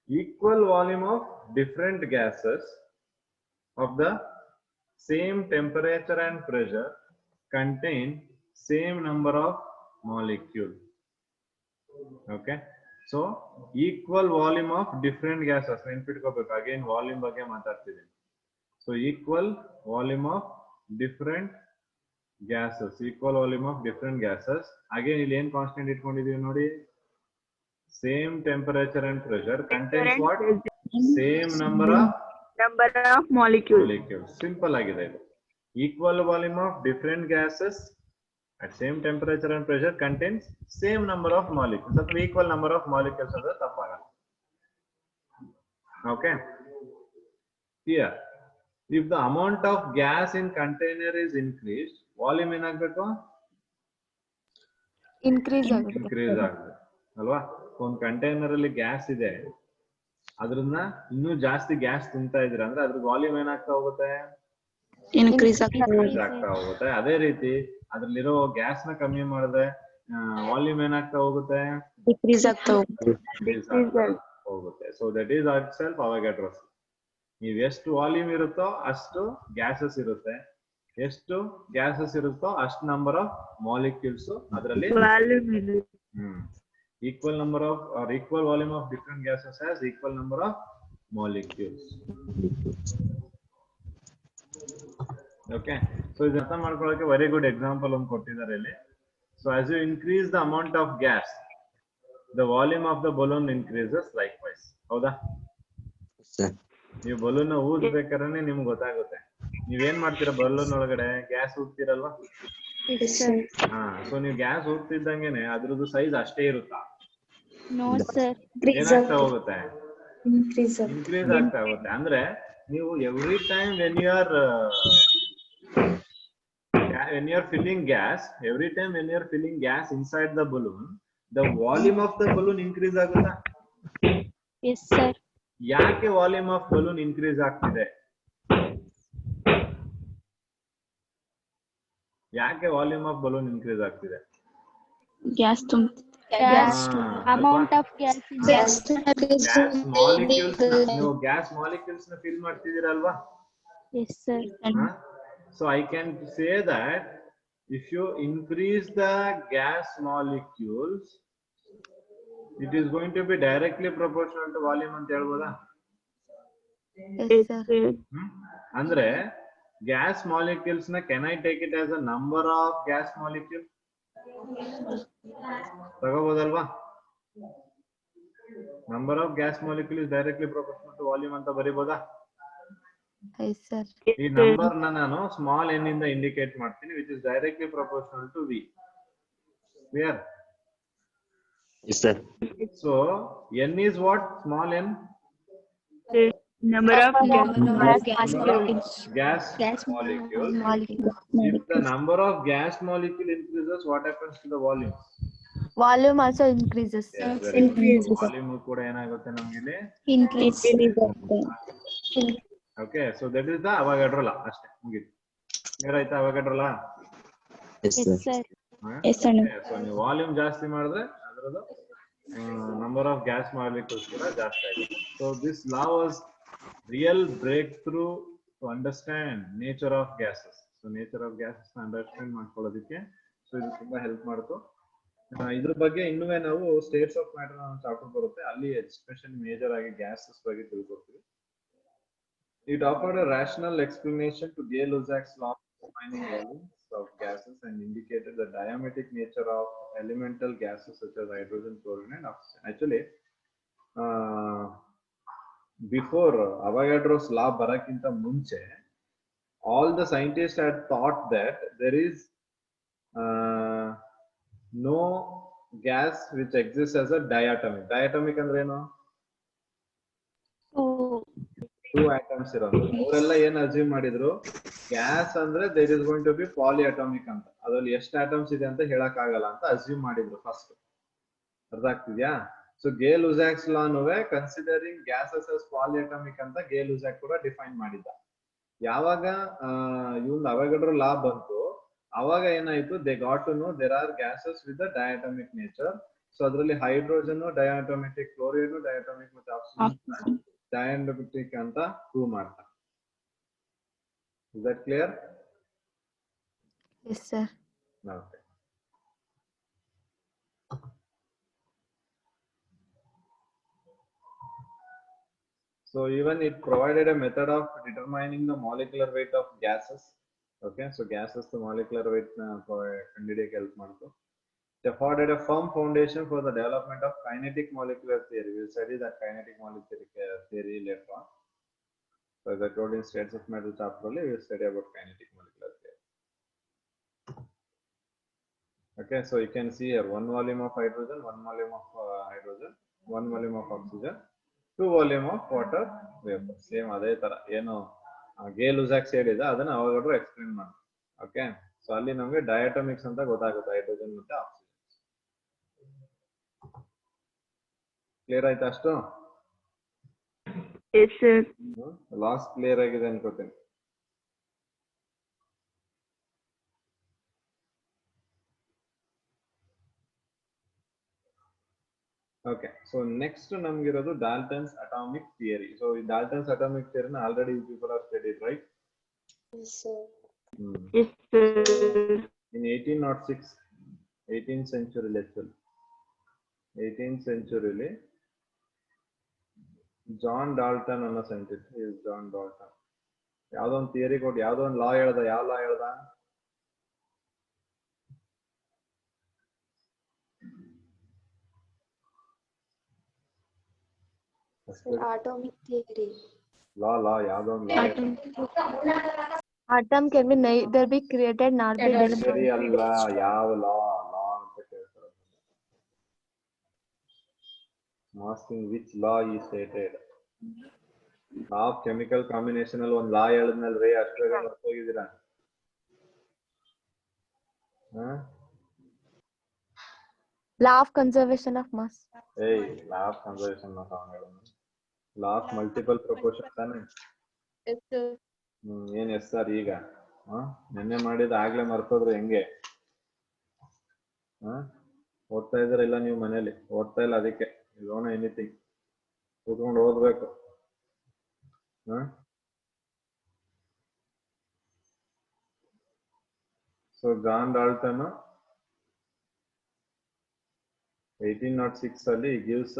Equal volume of different gases of the same temperature and pressure contain same number of molecules. Okay. So equal volume of different gases. Again volume ಬಗ್ಗೆ ಮಾತಾಡ್ತಿದ್ದೀನಿ. So equal volume of different gases. Equal volume of different gases. Again ಇಲ್ಲಿ ಏನ್ constant ಇಟ್ಕೊಂಡಿದೀವಿ ನೋಡಿ. Same temperature and pressure contains what? Same number of molecules. Simple agide idu. Equal volume of different gases at same temperature and pressure contains same number of molecules. So equal number of molecules andre tappagala. Okay. Here, if the amount of gas in container is increased, volume enagbeku? Increase ಆಗುತ್ತೆ. Increase ಆಗುತ್ತೆ ಅಲ್ವಾ? ಒಂದು container ಅಲ್ಲಿ gas ಇದೆ, ಅದ್ರನ್ನ ಇನ್ನೂ ಜಾಸ್ತಿ gas ತುಂಬ್ತಾ ಇದ್ರೆ ಅಂದ್ರೆ ಅದ್ರ ವಾಲ್ಯೂಮ್ ಏನಾಗ್ತಾ ಹೋಗುತ್ತೆ? ಇನ್ಕ್ರೀಸ್ ಆಗ್ತಾ ಹೋಗುತ್ತೆ. ಅದೇ ರೀತಿ ಅದ್ರಲ್ಲಿರೋ ಗ್ಯಾಸ್ ನ ಕಮ್ಮಿ ಮಾಡಿದ್ರೆ ವಾಲ್ಯೂಮ್ ಏನಾಗ್ತಾ ಹೋಗುತ್ತೆ? ಡಿಕ್ರೀಸ್ ಆಗ್ತಾ ಹೋಗುತ್ತೆ. So that is itself Avogadro's. ನೀವು ಎಷ್ಟು ವಾಲ್ಯೂಮ್ ಇರುತ್ತೋ ಅಷ್ಟು ಗ್ಯಾಸಸ್ ಇರುತ್ತೆ, ಎಷ್ಟು ಗ್ಯಾಸಸ್ ಇರುತ್ತೋ ಅಷ್ಟು ನಂಬರ್ ಆಫ್ ಮಾಲಿಕ್ಯೂಲ್ಸ್ ಅದರಲ್ಲಿ. Equal number of or equal volume of different gases has equal number of molecules. Okay. So this is a very good example on kottidare. So as you increase the amount of gas, the volume of the balloon increases likewise. ಹೌದಾ? ನೀವು balloon ಊದ್ಬೇಕಾದ್ರೆ ನಿಮ್ಗೆ ಗೊತ್ತಾಗುತ್ತೆ. ನೀವೇನ್ ಮಾಡ್ತೀರಾ balloon ಒಳಗಡೆ gas ಊದ್ತಿರಲ್ವಾ? So ನೀವು gas ಊದ್ತಿದ್ದಂಗೆನೆ ಅದ್ರದ್ದು size ಅಷ್ಟೇ ಇರುತ್ತಾ? ಏನಾಗ್ತಾ ಹೋಗುತ್ತೆ? ಇನ್ಕ್ರೀಸ್ ಆಗ್ತಾ ಹೋಗುತ್ತೆ. ಅಂದ್ರೆ ನೀವು every time when you are filling gas inside the balloon, the volume of the balloon increase ಆಗುತ್ತಾ? Yes sir. ಯಾಕೆ ವಾಲ್ಯೂಮ್ ಆಫ್ ಬಲೂನ್ ಇನ್ಕ್ರೀಸ್ ಆಗ್ತಿದೆ? ಯಾಕೆ ವಾಲ್ಯೂಮ್ ಆಫ್ ಬಲೂನ್ ಇನ್ಕ್ರೀಸ್ ಆಗ್ತಿದೆ? Gas amount of gas molecules ನೀವು gas molecules ನ fill ಮಾಡ್ತಿದ್ದೀರಲ್ವಾ? Yes sir. So I can say that if you increase the gas molecules, it is going to be directly proportional to volume ಅಂತ ಹೇಳ್ಬೋದಾ? Yes sir. ಅಂದ್ರೆ gas molecules na can I take it as a number of gas molecule? ತಗೋಬೋದಲ್ವಾ? Number of gas molecule is directly proportional to volume ಅಂತ ಬರಿಬೋದಾ? Yes, sir. ಈ number ನಾನು small n ಇಂದ indicate ಮಾಡ್ತೀನಿ, which is directly proportional to v. Clear? Yes, sir. So n is what? Small n? Number of gas molecules. If the number of gas molecule increases, what happens to the volume? Volume also increases. Yes, very good. Volume ಕೂಡ ಏನಾಗುತ್ತೆ ನಮ್ಗೆ Okay, so that is the Avogadro law. ಅಷ್ಟೇ ಮುಗಿತು. Clear ಆಯ್ತಾ Avogadro law? Yes, sir. Yes, sir. So ನೀವು volume ಜಾಸ್ತಿ ಮಾಡಿದ್ರೆ ಅದರದ್ದು ನಂಬರ್ ಆಫ್ ಗ್ಯಾಸ್ ಮಾಲಿಕ್ಯೂಲ್ಸ್ ಕೂಡ ಜಾಸ್ತಿ ಆಗುತ್ತೆ. So this law was real breakthrough to understand nature of gases. So nature of gases understand ಮಾಡ್ಕೊಳ್ಳೋದಕ್ಕೆ ಸೊ ಇದು ತುಂಬಾ ಹೆಲ್ಪ್ ಮಾಡ್ತು. ಇದ್ರ ಬಗ್ಗೆ ಇನ್ನೂ ನಾವು ಸ್ಟೇಟ್ಸ್ ಆಫ್ ಮ್ಯಾಟರ್ ಅನ್ನೋ ಚಾಪ್ಟರ್ ಬರುತ್ತೆ, ಅಲ್ಲಿ ಎಸ್ಪೆಷಲಿ ಮೇಜರ್ ಆಗಿ ಗ್ಯಾಸಸ್ ಬಗ್ಗೆ ತಿಳ್ಕೊಳ್ತೀವಿ. It offered a rational explanation to Gay-Lussac's law of defining volumes of gases and indicated the diametric nature of elemental gases such as hydrogen, chlorine, and oxygen. Actually, before Avogadro's law barakinta munche, all the scientists had thought that there is no gas which exists as a diatomic. Diatomic andre eno? Two atoms ಇರೋದು. ಅವರೆಲ್ಲ ಏನ್ assume ಮಾಡಿದ್ರು, gas ಅಂದ್ರೆ there is going to be polyatomic ಅಂತ, ಅದ್ರಲ್ಲಿ ಎಷ್ಟು atoms ಇದೆ ಅಂತ ಹೇಳಕ್ ಆಗಲ್ಲ ಅಂತ ಅಸ್ಯೂಮ್ ಮಾಡಿದ್ರು ಫಸ್ಟ್. ಅರ್ಥ ಆಗ್ತಿದ್ಯಾ? ಸೊ Gay-Lussac's law ನೂವೆ ಕನ್ಸಿಡರಿಂಗ್ ಗ್ಯಾಸಸ್ as ಪಾಲಿಅಟಾಮಿಕ್ ಅಂತ Gay-Lussac ಕೂಡ ಡಿಫೈನ್ ಮಾಡಿದ್ದ. ಯಾವಾಗ ಇವ್ನ Avogadro ಲಾ ಬಂತು ಅವಾಗ ಏನಾಯ್ತು, they got to know there are gases with the diatomic nature. So ಅದರಲ್ಲಿ ಹೈಡ್ರೋಜನ್ ಡಯಾಟಮಿಕ್, ಕ್ಲೋರೈನ್ ಡಯಾಟಮಿಕ್, ಮತ್ತೆ ಆಕ್ಸಿಜನ್ ಡಯಾಟಮಿಕ್ ಅಂತ ಪ್ರೂವ್ ಮಾಡ್ತಾರೆ. Is that clear? Yes, sir. Okay. So even it provided a method of determining the molecular weight of gases. Okay, so gases the molecular weight na ಕಂಡುಹಿಡಿಯಕ್ಕೆ help ಮಾಡ್ತು. It afforded a firm foundation for the development of kinetic molecular theory. We will study that kinetic molecular theory later on. So as I told in states of matter chapter, we will study about kinetic molecular theory. Okay, so you can see here 1 volume of hydrogen, 1 volume of hydrogen, 1 volume of oxygen, 2 volume of water vapor. Same ಅದೇ ತರ ಏನು Gay-Lussac ಹೇಳಿದ ಅದನ್ನ Avogadro explain ಮಾಡಿ. Okay, so ಅಲ್ಲಿ ನಮಗೆ ಡಯಾಟಮಿಕ್ಸ್ ಅಂತ ಗೊತ್ತಾಗುತ್ತೆ, ಹೈಡ್ರೋಜನ್ ಮತ್ತೆ ಆಕ್ಸಿಜನ್. ಕ್ಲಿಯರ್ ಆಯ್ತಾ ಅಷ್ಟು? Yes, sir. ಲಾಸ್ಟ್ ಕ್ಲಿಯರ್ ಆಗಿದೆ ಅನ್ಕೋತೀನಿ. Okay, so next ನಮ್ಗಿರೋದು Dalton's atomic theory. So Dalton's atomic theory na already you people have studied, right? Yes, sir. Yes, sir. In 1806, 18th century actually, 18th century John Dalton ಅನ್ನೋ scientist is John Dalton. ಯಾವ್ದೋ ಒಂದು theory ಕೊಟ್ಟು ಯಾವ್ದೋ ಒಂದು ಲಾ ಹೇಳ್ದ. ಯಾವ ಲಾ ಹೇಳ್ದ? Atomic theory. ಲಾ ಯಾವ್ದೋ ಒಂದು ಲಾ. Atom can be neither be created nor be destroyed. ಸರಿ ಅಲ್ಲ, ಯಾವ ಲಾ ಅಂತ ಕೇಳ್ತಾರೆ. Asking which law he stated. Law of chemical combination ಅಲ್ಲಿ ಒಂದು ಲಾ ಹೇಳಿದ್ನಲ್ರಿ, ಅಷ್ಟ್ರಾಗ ಮರ್ತೋಗಿದ್ದೀರಾ? Law of conservation of mass. Hey, law of conservation of mass. Law of multiple proportion ತಾನೆ? Yes, sir. ಏನ್ yes sir ಈಗ ನೆನ್ನೆ ಮಾಡಿದ ಆಗ್ಲೇ ಮರ್ತೋದ್ರೆ ಹೆಂಗೆ? ಓದ್ತಾ ಇದ್ರ ಇಲ್ಲ ನೀವು ಮನೇಲಿ? ಓದ್ತಾ ಇಲ್ಲ, ಅದಕ್ಕೆ ಡೋಂಟ್ ನೋ ಎನಿಥಿಂಗ್. ಕೂತ್ಕೊಂಡು ಓದ್ಬೇಕು. ಸೊ ಜಾನ್ ಡಾಲ್ಟನ್ 1806 ಅಲ್ಲಿ gives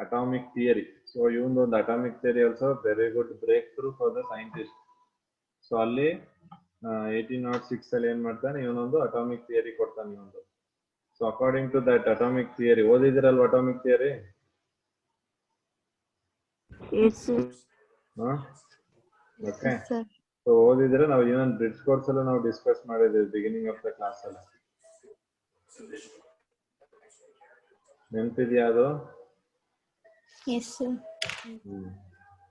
atomic theory. So ಇವೊಂದು atomic theory also very good breakthrough for the scientist. So ಅಲ್ಲಿ 1806 ಅಲ್ಲಿ ಏನ್ ಮಾಡ್ತಾನೆ, ಇವನೊಂದು ಅಟಾಮಿಕ್ ಥಿಯರಿ ಕೊಡ್ತಾನೆ ಇವೊಂದು. So according to that atomic theory, ಓದಿದಿರಲ್ವ atomic theory? Yes, sir. Okay. sir. So ಓದಿದ್ರೆ ನಾವು ಇವನ್ ಬ್ರಿಡ್ಜ್ ಕೋರ್ಸ್ ಎಲ್ಲ ನಾವು ಡಿಸ್ಕಸ್ ಮಾಡಿದ್ವಿ ಬಿಗಿನಿಂಗ್ ಆಫ್ ದ ಕ್ಲಾಸ್ ಅಲ್ಲಿ. ನೆನಪಿದ್ಯಾ ಅದು? Yes, sir.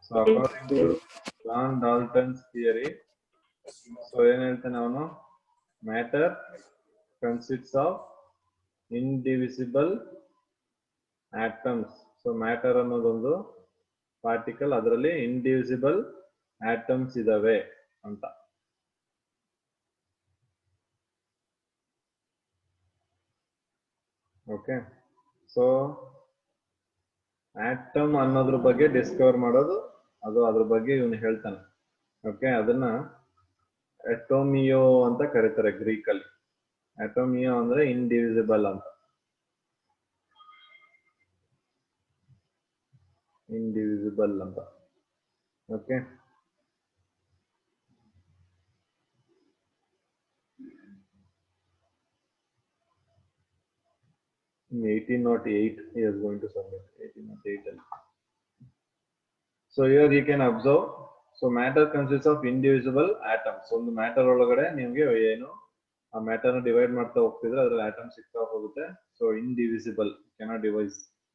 So according to John Dalton's theory, so ಏನ್ ಹೇಳ್ತಾನೆ ಅವನು, matter consists of indivisible atoms. So matter ಅನ್ನೋದೊಂದು ಪಾರ್ಟಿಕಲ್, ಅದರಲ್ಲಿ ಇಂಡಿವಿಸಿಬಲ್ ಆಟಮ್ಸ್ ಇದಾವೆ ಅಂತ. ಓಕೆ, ಸೊ ಆಟಮ್ ಅನ್ನೋದ್ರ ಬಗ್ಗೆ ಡಿಸ್ಕವರ್ ಮಾಡೋದು, ಅದು ಅದ್ರ ಬಗ್ಗೆ ಇವನು ಹೇಳ್ತಾನೆ. ಓಕೆ, ಅದನ್ನ ಅಟೋಮಿಯೋ ಅಂತ ಕರೀತಾರೆ ಗ್ರೀಕ್ ಅಲ್ಲಿ. ಅಟೋಮಿಯೋ ಅಂದ್ರೆ ಇಂಡಿವಿಸಿಬಲ್ ಅಂತ, ಇಂಡಿವಿಸಿಬಲ್ ಅಂತ. Okay, 1808 he is going to submit 1808. So here you can observe, so matter consists of indivisible atoms. ಒಂದು ಮ್ಯಾಟರ್ ಒಳಗಡೆ ನಿಮಗೆ ಏನು ಆ ಮ್ಯಾಟರ್ ನ ಡಿವೈಡ್ ಮಾಡ್ತಾ ಹೋಗ್ತಿದ್ರೆ ಅದ್ರಲ್ಲಿ ಆಟಮ್ ಸಿಗ್ತಾ ಹೋಗುತ್ತೆ. So indivisible, cannot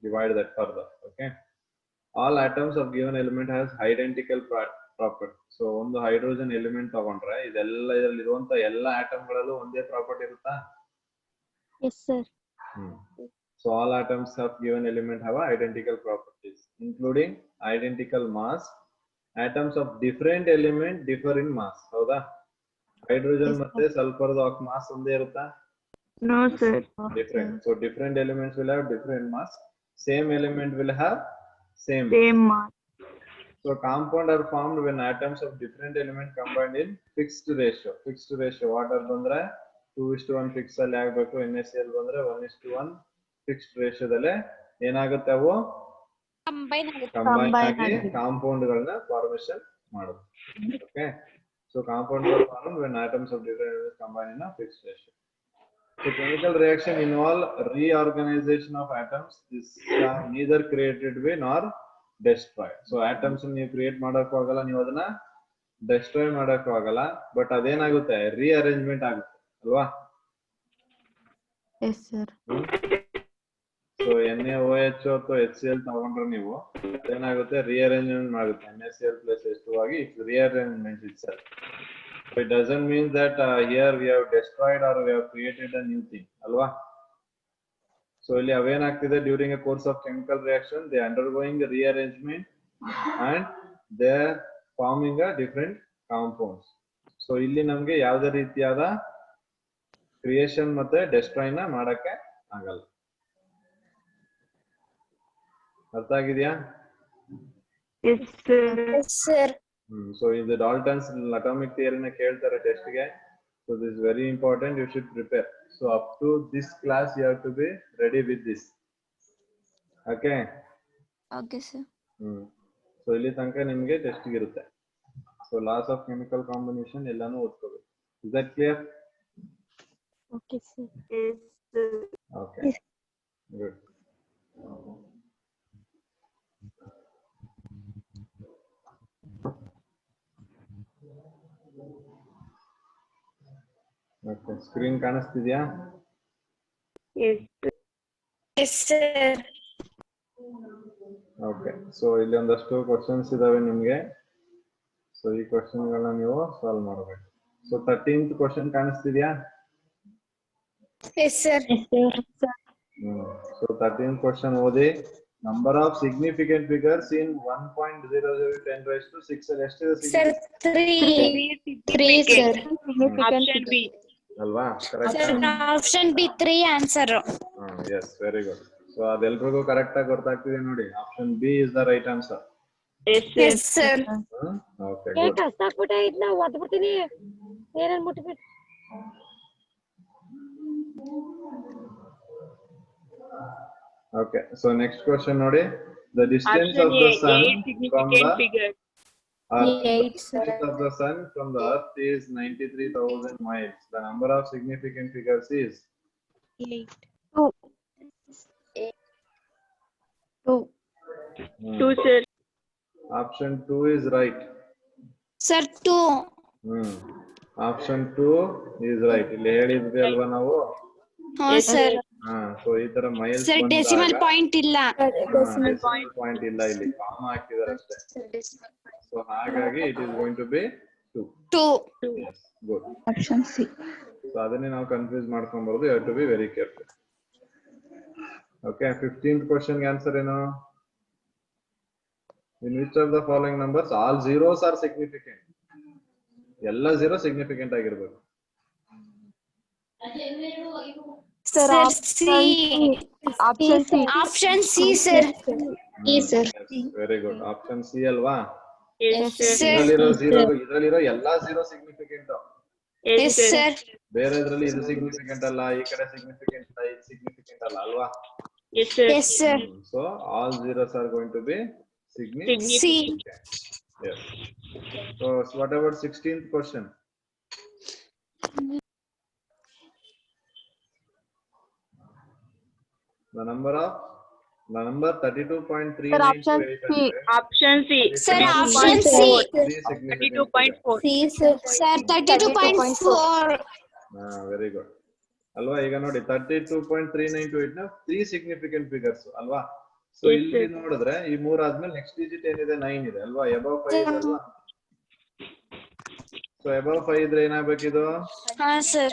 divide that further. Okay, all atoms of given element has identical property. So ಒಂದು ಹೈಡ್ರೋಜನ್ ಎಲಿಮೆಂಟ್ ತಗೊಂಡ್ರೆ ಇದೆಲ್ಲ ಇದರಲ್ಲಿ ಇರುವಂತ ಎಲ್ಲ ಆಟಮ್ಗಳಲ್ಲೂ ಒಂದೇ ಪ್ರಾಪರ್ಟಿ ಇರುತ್ತಾ? Yes, sir. So all atoms of given element have identical properties, including identical mass. Atoms of different element differ in mass. ಹೌದಾ? Hydrogen ಮತ್ತೆ ಸಲ್ಫರ್ದು ಮಾಸ್ ಒಂದೇ ಇರುತ್ತಾ? No, sir. Different. So different elements will have different mass. Same element will have same mass. So compound are formed when atoms of different element combined in fixed ratio. Fixed ratio water ಬಂದ್ರೆ 2:1 fix ಅಲ್ಲಿ ಆಗಬೇಕು. NaCl ಬಂದ್ರೆ 1:1 fixed ರೇಷಿಯೋದಲ್ಲೇ ಏನಾಗುತ್ತೆ, ಅವು combine ಆಗಿ compound ಗಳನ್ನ formation ಮಾಡೋದು. Okay, so compound R formed when atoms of different elements combine in a fixed ratio. So chemical reaction involve reorganization of atoms. This are neither created by nor destroyed. So atoms ನೀವು create ಮಾಡಕ್ಕೂ ಆಗಲ್ಲ, ನೀವು ಅದನ್ನ destroy ಮಾಡಕ್ಕೂ ಆಗಲ್ಲ, but ಅದೇನಾಗುತ್ತೆ, rearrangement ಆಗುತ್ತೆ ಅಲ್ವಾ? Yes, sir. ಸೊ NaOH ಅಥವಾ HCl ತಗೊಂಡ್ರೆ ನೀವು ಏನಾಗುತ್ತೆ, ರೀಅರೇಂಜ್ಮೆಂಟ್ ಮಾಡುತ್ತೆ. NaCl plus H2 ಆಗಿ it's rearrangement itself. So it doesn't mean that here we have destroyed or we have created a new thing ಅಲ್ವಾ? ಸೊ ಇಲ್ಲಿ ಅವೇನಾಗ್ತಿದೆ, during a course of chemical reaction they undergoing rearrangement and they are forming a different compounds. So ಇಲ್ಲಿ ನಮ್ಗೆ ಯಾವುದೇ ರೀತಿಯಾದ creation ಮತ್ತೆ destroy ನ ಮಾಡಕ್ಕೆ ಆಗಲ್ಲ. ಅರ್ಥ ಆಗಿದೆಯಾ? Yes, sir. Yes, sir. So ಇದು ಡಾಲ್ಟನ್ಸ್ ಅಟಾಮಿಕ್ ಥಿಯರಿನ ಕೇಳ್ತಾರೆ ಟೆಸ್ಟ್ ಗೆ. So this is very important, you should prepare. So up to this class you have to be ready with this. Okay? Okay, sir. So ಇಲ್ಲಿ ತನಕ ನಿಮ್ಗೆ test ಇರುತ್ತೆ. So laws of chemical combination ಎಲ್ಲಾನು ಓದ್ಕೋಬೇಕು. Is that clear? Okay, sir. Yes, sir. Okay, good. Okay, screen ಕಾಣಿಸ್ತಿದ್ಯಾ? Yes, sir. Yes, sir. Okay, so ಇಲ್ಲಿ ಒಂದಷ್ಟು questions ಇದಾವೆ ನಿಮ್ಗೆ. ಸೊ ಈ ಕ್ವಶನ್ ಗಳನ್ನ ನೀವು ಸಾಲ್ವ್ ಮಾಡಬೇಕು. ಸೊ 13th ಕ್ವಶನ್ ಕಾಣಿಸ್ತಿದ್ಯಾ? Yes, sir. Yes, sir. So 13th question ಓದಿ. Number of significant figures in 1.0010 raised to 6 ಅಲ್ಲಿ ಎಷ್ಟಿದೆ? Sir, 3, sir. Option B. ಅಲ್ವಾ? Correct. Sir, option B 3 answer. Yes, very good. So ಅದೆಲ್ರಿಗೂ correct ಆಗಿ ಗೊತ್ತಾಗ್ತಿದೆ ನೋಡಿ. Option B is the right answer. Yes, sir. Okay, good. ಕಷ್ಟಪಟ್ಟೆ ಇದನ್ನ ಓದ್ಬಿಡ್ತೀನಿ. ಏನೇನ್ ಮುಟ್ಬಿಟ್ಟು. Okay, so next question ನೋಡಿ. The distance Option of the A, sun 8 from significant the figure. Earth. 8, sir. Distance of the sun from the Earth is 93,000 miles. The number of significant figures is 8. 2. 2. 2, sir. option 2 is right. Sir, 2. Option 2 is right. ಇಲ್ಲಿ ಹೇಳಿದ್ವಿ ಅಲ್ವಾ ನಾವು. Sir. So ಈ ತರ miles Sir, decimal point illa. Point ಇಲ್ಲ, ಇಲ್ಲಿ comma ಹಾಕಿದಾರೆ ಅಷ್ಟೇ. ಸೊ ಹಾಗಾಗಿ it is going to be 2. Yes, good. Option C. So ಅದನ್ನೇ ನಾವು ಕನ್ಫ್ಯೂಸ್ ಮಾಡ್ಕೊಂಡ್ಬಾರ್ದು. You have to be very careful. Okay, 15th question answer ಏನು? In which of the following numbers all zeros are significant? ಎಲ್ಲ zero significant ಆಗಿರಬೇಕು. Sir, C. Option C, sir. Very good. Option C ಅಲ್ವಾ? Sir. ಇದರಲ್ಲಿರೋ ಎಲ್ಲಾ zero significant. Yes, sir. ಬೇರೆದ್ರಲ್ಲಿ ಇದು significant ಅಲ್ಲ, ಈ ಕಡೆ significant ಅಲ್ಲ, ಇದು ಸಿಗ್ನಿಫಿಕೆಂಟ್ ಅಲ್ಲ ಅಲ್ವಾ? Yes, sir. So all zeros are going to be significant. C. Yes. So what about 16th question? The number 32.3928. Option C. Sir, option C. 32.4. Sir, 32.4. Very good. ಅಲ್ವಾ? ಈಗ ನೋಡಿ 32.3928 ನ 3 ಸಿಗ್ನಿಫಿಕೆಂಟ್ ಫಿಗರ್ಸ್ ಅಲ್ವಾ? So ಇಲ್ಲಿ ನೋಡಿದ್ರೆ ಈ 3 ಆದ್ಮೇಲೆ ನೆಕ್ಸ್ಟ್ ಡಿಜಿಟ್ ಏನಿದೆ 9 ಇದೆ ಅಲ್ವಾ? above 5 ಇದೆ ಅಲ್ವಾ? ಸೊ above 5 ಇದ್ರೆ ಏನಾಗಬೇಕಿದು? Sir.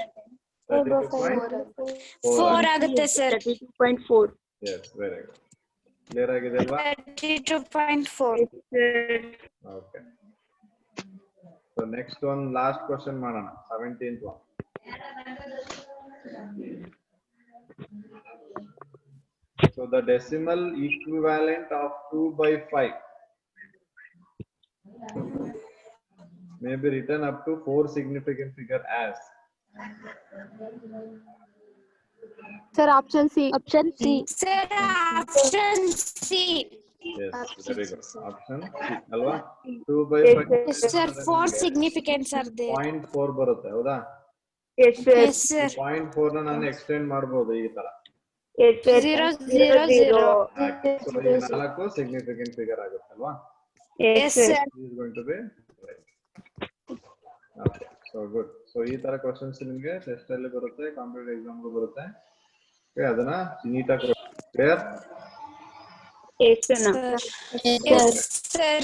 4 ಆಗುತ್ತೆ sir. 32.4. Yes, very good. Clear ಆಗಿದೆ ಅಲ್ವಾ? 32.4. Okay. So next one, last question ಮಾಡೋಣ, 17th one. So the decimal equivalent of 2/5 may be written up to 4 significant figure as. Sir, option C. Sir, option C. Yes, very good. Option C ಅಲ್ವಾ? 2/5 Sir, 4 significants are there. 0.4 ಬರುತ್ತೆ ಹೌದಾ? Yes, sir. Yes, sir. 0.4 ನ ನಾನು extend ಮಾಡಬಹುದು ಈ ತರ. Yes, sir. 0, 0, 0. So ಈ 4 significant figure ಆಗುತ್ತೆ ಅಲ್ವಾ? Yes, sir. This is going to be right. Okay, so good. So ಈ ತರ ಕ್ವೆಶ್ಚನ್ಸ್ ನಿಮಗೆ ಟೆಸ್ಟ್ ಅಲ್ಲಿ ಬರುತ್ತೆ, ಕಾಂಪಿಟೇಟಿವ್ ಎಕ್ಸಾಮ್ ಗೂ ಬರುತ್ತೆ. Okay, ಅದನ್ನ ನೀಟಾಗಿ clear? Yes, sir. Yes, sir.